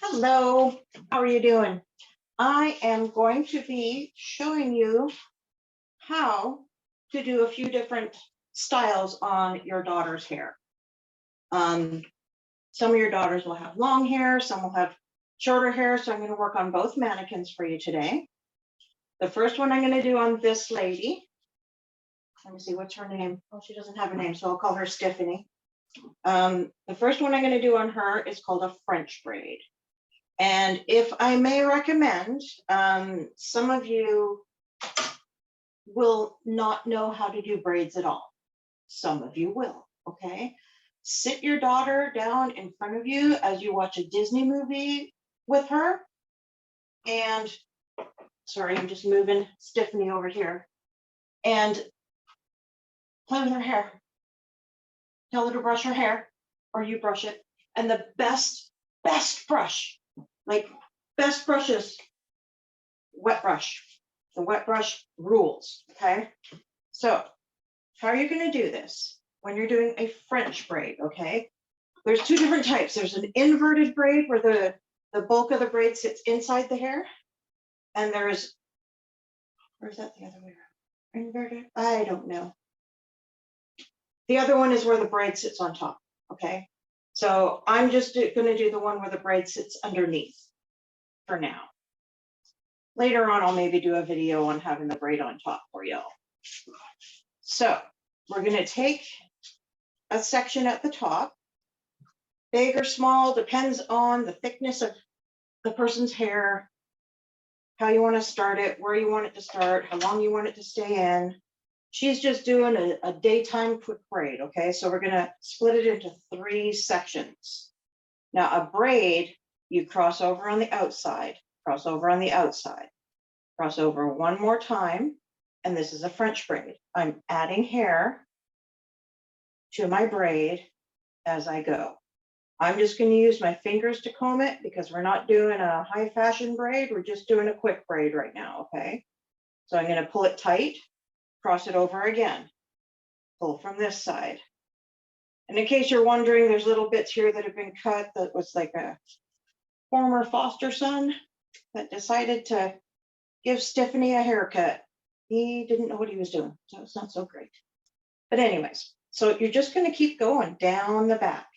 Hello, how are you doing? I am going to be showing you how to do a few different styles on your daughter's hair. Um, some of your daughters will have long hair, some will have shorter hair, so I'm going to work on both mannequins for you today. The first one I'm going to do on this lady, let me see, what's her name? Oh, she doesn't have a name, so I'll call her Stephanie. The first one I'm going to do on her is called a French braid. And if I may recommend, some of you will not know how to do braids at all. Some of you will, okay? Sit your daughter down in front of you as you watch a Disney movie with her. And, sorry, I'm just moving Stephanie over here. And play with her hair. Tell her to brush her hair, or you brush it. And the best brush, like best brushes, wet brush. The wet brush rules, okay? So how are you going to do this when you're doing a French braid, okay? There's two different types. There's an inverted braid where the bulk of the braid sits inside the hair. And there's, where's that the other way around? Inverted? I don't know. The other one is where the braid sits on top, okay? So I'm just going to do the one where the braid sits underneath for now. Later on, I'll maybe do a video on having the braid on top for y'all. So we're going to take a section at the top, big or small, depends on the thickness of the person's hair, how you want to start it, where you want it to start, how long you want it to stay in. She's just doing a daytime quick braid, okay? So we're going to split it into 3 sections. Now, a braid, you cross over on the outside, cross over on the outside, cross over one more time, and this is a French braid. I'm adding hair to my braid as I go. I'm just going to use my fingers to comb it because we're not doing a high fashion braid. We're just doing a quick braid right now, okay? So I'm going to pull it tight, cross it over again, pull from this side. And in case you're wondering, there's little bits here that have been cut that was like a former foster son that decided to give Stephanie a haircut. He didn't know what he was doing, so it's not so great. But anyways, so you're just going to keep going down the back.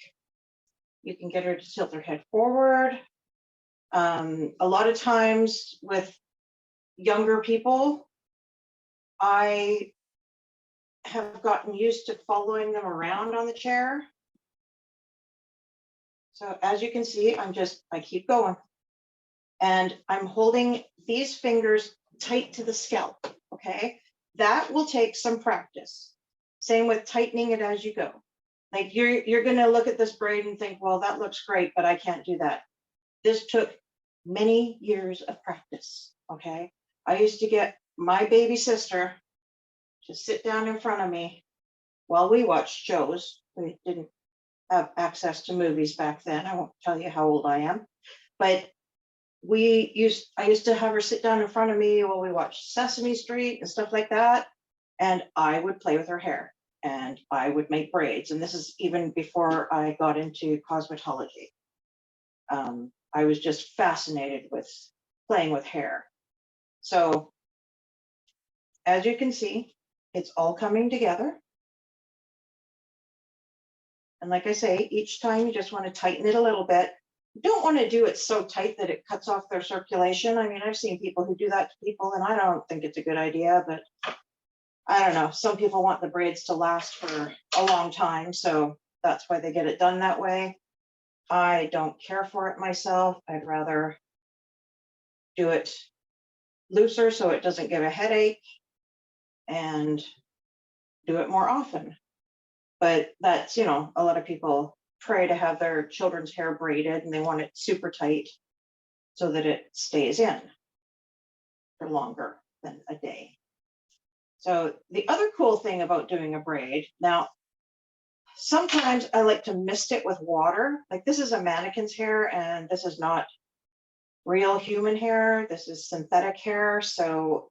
You can get her to tilt her head forward. A lot of times with younger people, I have gotten used to following them around on the chair. So as you can see, I keep going. And I'm holding these fingers tight to the scalp, okay? That will take some practice. Same with tightening it as you go. Like you're gonna look at this braid and think, well, that looks great, but I can't do that. This took many years of practice, okay? I used to get my baby sister to sit down in front of me while we watched shows. We didn't have access to movies back then. I won't tell you how old I am, but I used to have her sit down in front of me while we watched Sesame Street and stuff like that. And I would play with her hair and I would make braids. And this is even before I got into cosmetology. I was just fascinated with playing with hair. So as you can see, it's all coming together. And like I say, each time you just want to tighten it a little bit. You don't want to do it so tight that it cuts off their circulation. I mean, I've seen people who do that to people, and I don't think it's a good idea, but I don't know. Some people want the braids to last for a long time, so that's why they get it done that way. I don't care for it myself. I'd rather do it looser so it doesn't give a headache and do it more often. But that's, a lot of people pray to have their children's hair braided and they want it super tight so that it stays in for longer than a day. So the other cool thing about doing a braid, now, sometimes I like to mist it with water. Like this is a mannequin's hair and this is not real human hair. This is synthetic hair. So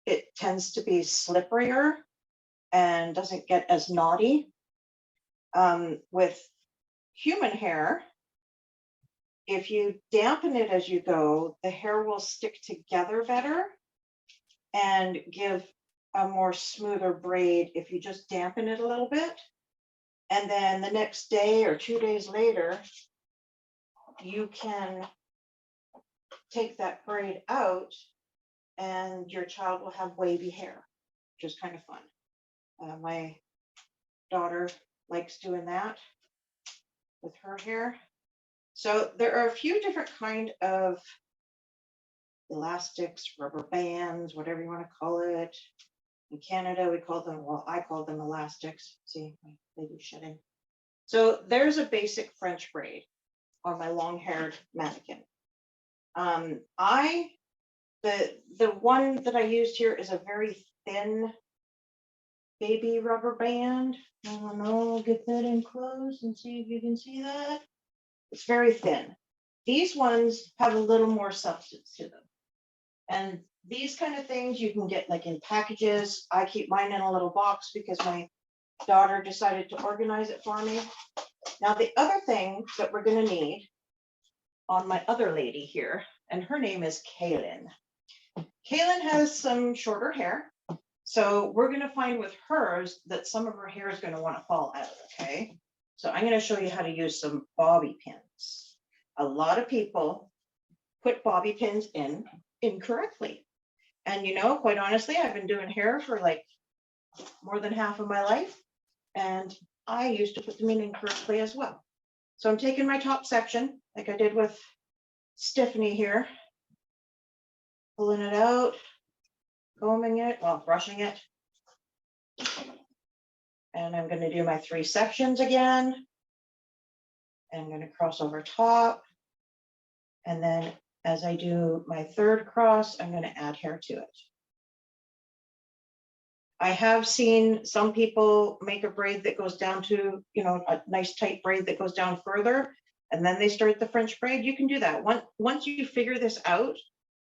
it tends to be slipperier and doesn't get as knotty. With human hair, if you dampen it as you go, the hair will stick together better and give a more smoother braid if you just dampen it a little bit. And then the next day or 2 days later, you can take that braid out and your child will have wavy hair, which is kind of fun. My daughter likes doing that with her hair. So there are a few different kind of elastics, rubber bands, whatever you want to call it. In Canada, we call them, well, I call them elastics. See, my lady's shedding. So there's a basic French braid on my long-haired mannequin. The one that I used here is a very thin baby rubber band. I don't know, get that in close and see if you can see that. It's very thin. These ones have a little more substance to them. And these kind of things you can get like in packages. I keep mine in a little box because my daughter decided to organize it for me. Now, the other thing that we're going to need on my other lady here, and her name is Kaylin. Kaylin has some shorter hair. So we're going to find with hers that some of her hair is going to want to fall out, okay? So I'm going to show you how to use some bobby pins. A lot of people put bobby pins in incorrectly. And you know, quite honestly, I've been doing hair for like more than half of my life. And I used to put them in incorrectly as well. So I'm taking my top section, like I did with Stephanie here, pulling it out, combing it, well, brushing it. And I'm going to do my 3 sections again. And I'm going to cross over top. And then as I do my 3rd cross, I'm going to add hair to it. I have seen some people make a braid that goes down to, you know, a nice tight braid that goes down further, and then they start the French braid. You can do that. Once you figure this out,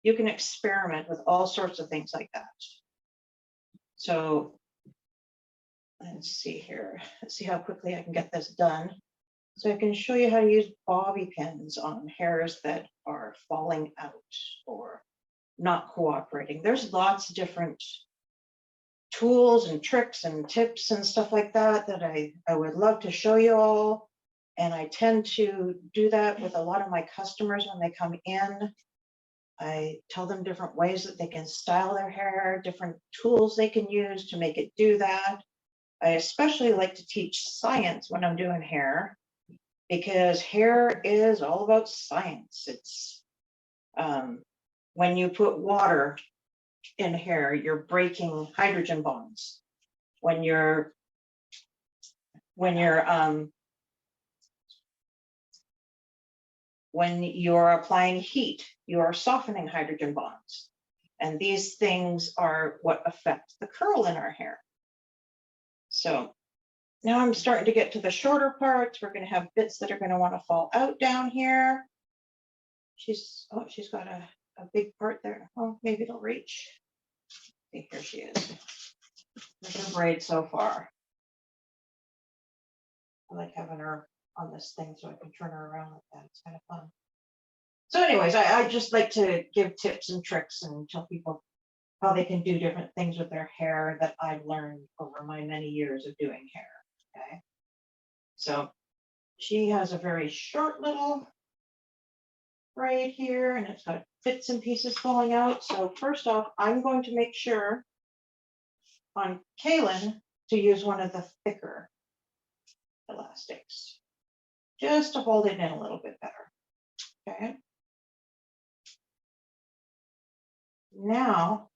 you can experiment with all sorts of things like that. So let's see here. Let's see how quickly I can get this done. So I can show you how to use bobby pins on hairs that are falling out or not cooperating. There's lots of different tools and tricks and tips and stuff like that that I would love to show you all. And I tend to do that with a lot of my customers when they come in. I tell them different ways that they can style their hair, different tools they can use to make it do that. I especially like to teach science when I'm doing hair, because hair is all about science. It's when you put water in hair, you're breaking hydrogen bonds. When you're applying heat, you are softening hydrogen bonds. And these things are what affect the curl in our hair. So now I'm starting to get to the shorter parts. We're going to have bits that are going to want to fall out down here. She's got a big part there. Oh, maybe it'll reach. Okay, here she is. There's her braid so far. I like having her on this thing so I can turn her around like that. It's kind of fun. So anyways, I just like to give tips and tricks and tell people how they can do different things with their hair that I've learned over my many years of doing hair. Okay. So she has a very short little braid here, and it's got bits and pieces falling out. So first off, I'm going to make sure on Kaylin to use one of the thicker elastics, just to hold it in a little bit better. Okay. Now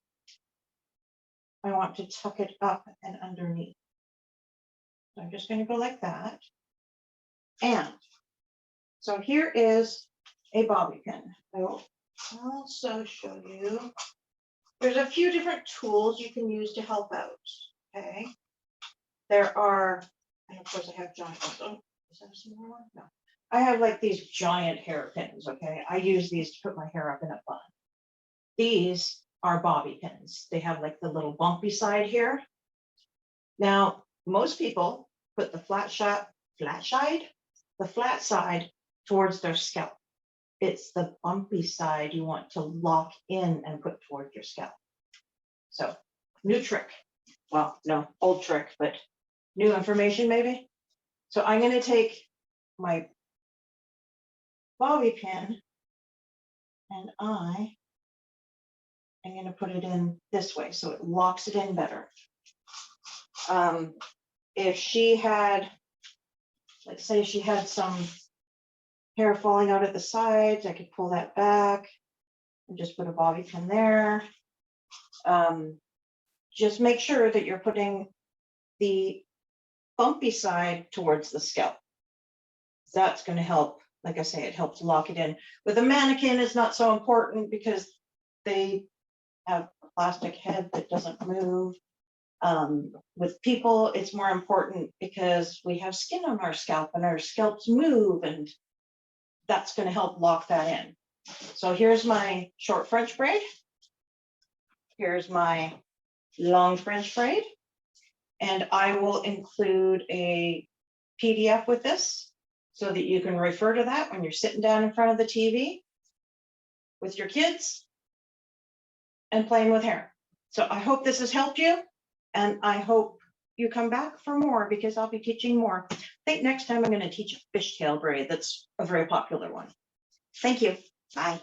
I want to tuck it up and underneath. So I'm just going to go like that. And so here is a bobby pin. I will also show you, there's a few different tools you can use to help out. Okay. There are, and of course I have giant, oh, is that a smaller one? No. I have like these giant hairpins. Okay. I use these to put my hair up in a bun. These are bobby pins. They have like the little bumpy side here. Now, most people put the flat side towards their scalp. it's the bumpy side you want to lock in and put toward your scalp. So, new trick. Well, no, old trick, but new information maybe. So I'm going to take my bobby pin and I am going to put it in this way so it locks it in better. If she had, let's say she had some hair falling out at the sides, I could pull that back and just put a bobby pin there. Just make sure that you're putting the bumpy side towards the scalp. That's going to help. Like I say, it helps lock it in. With a mannequin, it's not so important because they have a plastic head that doesn't move. With people, it's more important because we have skin on our scalp and our scalps move, and that's going to help lock that in. So here's my short French braid. Here's my long French braid. And I will include a PDF with this so that you can refer to that when you're sitting down in front of the TV with your kids and playing with hair. So I hope this has helped you, and I hope you come back for more because I'll be teaching more. I think next time I'm going to teach a fishtail braid. That's a very popular one. Thank you. Bye.